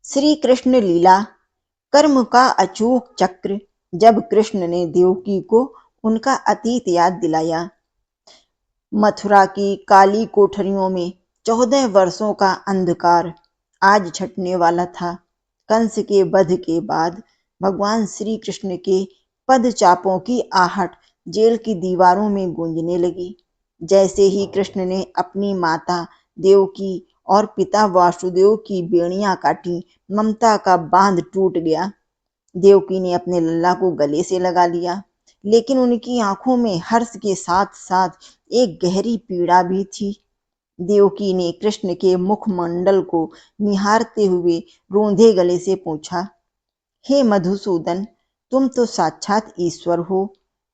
श्री कृष्ण लीला। कर्म का अचूक चक्र। जब कृष्ण ने देवकी को उनका अतीत याद दिलाया। मथुरा की काली कोठरियों में 14 वर्षों का अंधकार आज छटने वाला था। कंस के वध के बाद भगवान श्री कृष्ण के पद चापों की आहट जेल की दीवारों में गूंजने लगी। जैसे ही कृष्ण ने अपनी माता देवकी और पिता वासुदेव की बेड़ियां काटी, ममता का बांध टूट गया। देवकी ने अपने लल्ला को गले से लगा लिया, लेकिन उनकी आंखों में हर्ष के साथ साथ एक गहरी पीड़ा भी थी। देवकी ने कृष्ण के मुखमंडल को निहारते हुए रूंधे गले से पूछा, हे मधुसूदन, तुम तो साक्षात ईश्वर हो।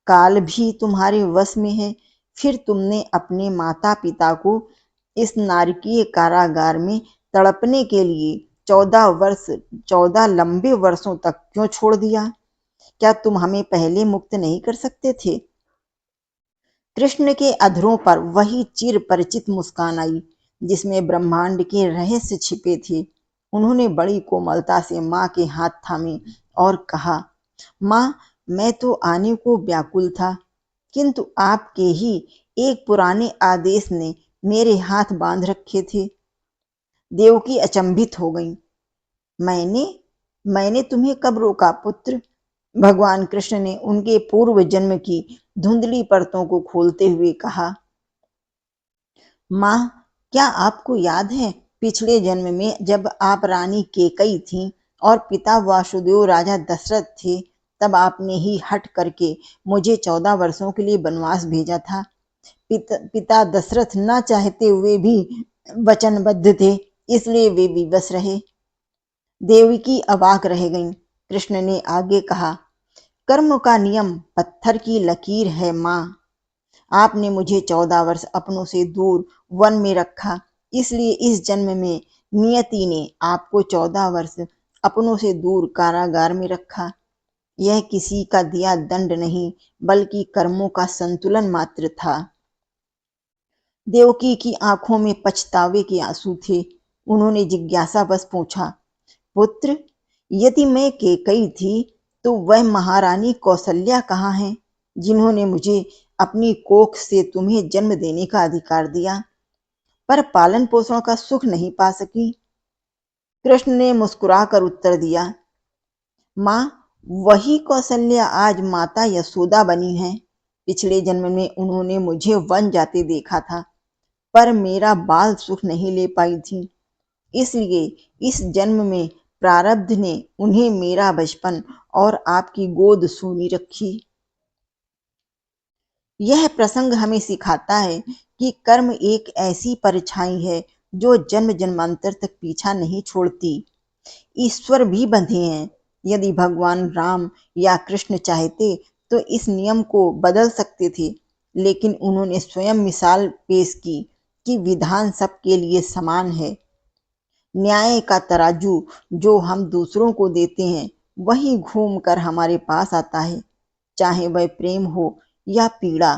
काल भी तुम्हारे वश में है, फिर तुमने अपने माता पिता को इस नारकीय कारागार में तड़पने के लिए 14 लंबे वर्षों तक क्यों छोड़ दिया? क्या तुम हमें पहले मुक्त नहीं कर सकते थे? कृष्ण के अधरों पर वही चिर परिचित मुस्कान आई, जिसमें ब्रह्मांड के रहस्य छिपे थे। उन्होंने बड़ी कोमलता से माँ के हाथ थामे और कहा, माँ, मैं तो आने को व्याकुल था, किंतु आपके ही एक पुराने आदेश ने मेरे हाथ बांध रखे थे। देवकी अचंभित हो गई। मैंने मैंने तुम्हें कब रोका पुत्र? भगवान कृष्ण ने उनके पूर्व जन्म की धुंधली परतों को खोलते हुए कहा, माँ, क्या आपको याद है पिछले जन्म में जब आप रानी केकई थीं और पिता वासुदेव राजा दशरथ थे, तब आपने ही हट करके मुझे 14 वर्षों के लिए वनवास भेजा था। पिता दशरथ न चाहते हुए भी वचनबद्ध थे, इसलिए वे विवश रहे। देवकी अवाक रह गईं। कृष्ण ने आगे कहा, कर्म का नियम पत्थर की लकीर है माँ। आपने मुझे 14 वर्ष अपनों से दूर वन में रखा, इसलिए इस जन्म में नियति ने आपको 14 वर्ष अपनों से दूर कारागार में रखा। यह किसी का दिया दंड नहीं, बल्कि कर्मों का संतुलन मात्र था। देवकी की आंखों में पछतावे के आंसू थे। उन्होंने जिज्ञासा बस पूछा, पुत्र, यदि मैं केकई थी तो वह महारानी कौशल्या कहाँ है, जिन्होंने मुझे अपनी कोख से तुम्हें जन्म देने का अधिकार दिया, पर पालन पोषण का सुख नहीं पा सकी? कृष्ण ने मुस्कुराकर उत्तर दिया, माँ, वही कौशल्या आज माता यशोदा बनी है। पिछले जन्म में उन्होंने मुझे वन जाते देखा था, पर मेरा बाल सुख नहीं ले पाई थी, इसलिए इस जन्म में प्रारब्ध ने उन्हें मेरा बचपन और आपकी गोद सूनी रखी। यह प्रसंग हमें सिखाता है कि कर्म एक ऐसी परछाई है जो जन्म जन्मांतर तक पीछा नहीं छोड़ती। ईश्वर भी बंधे हैं। यदि भगवान राम या कृष्ण चाहते तो इस नियम को बदल सकते थे, लेकिन उन्होंने स्वयं मिसाल पेश की कि विधान सबके लिए समान है। न्याय का तराजू जो हम दूसरों को देते हैं, वही घूम कर हमारे पास आता है, चाहे वह प्रेम हो या पीड़ा।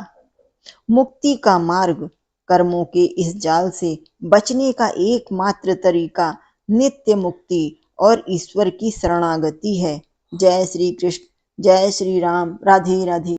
मुक्ति का मार्ग, कर्मों के इस जाल से बचने का एकमात्र तरीका नित्य मुक्ति और ईश्वर की शरणागति है। जय श्री कृष्ण, जय श्री राम, राधे राधे।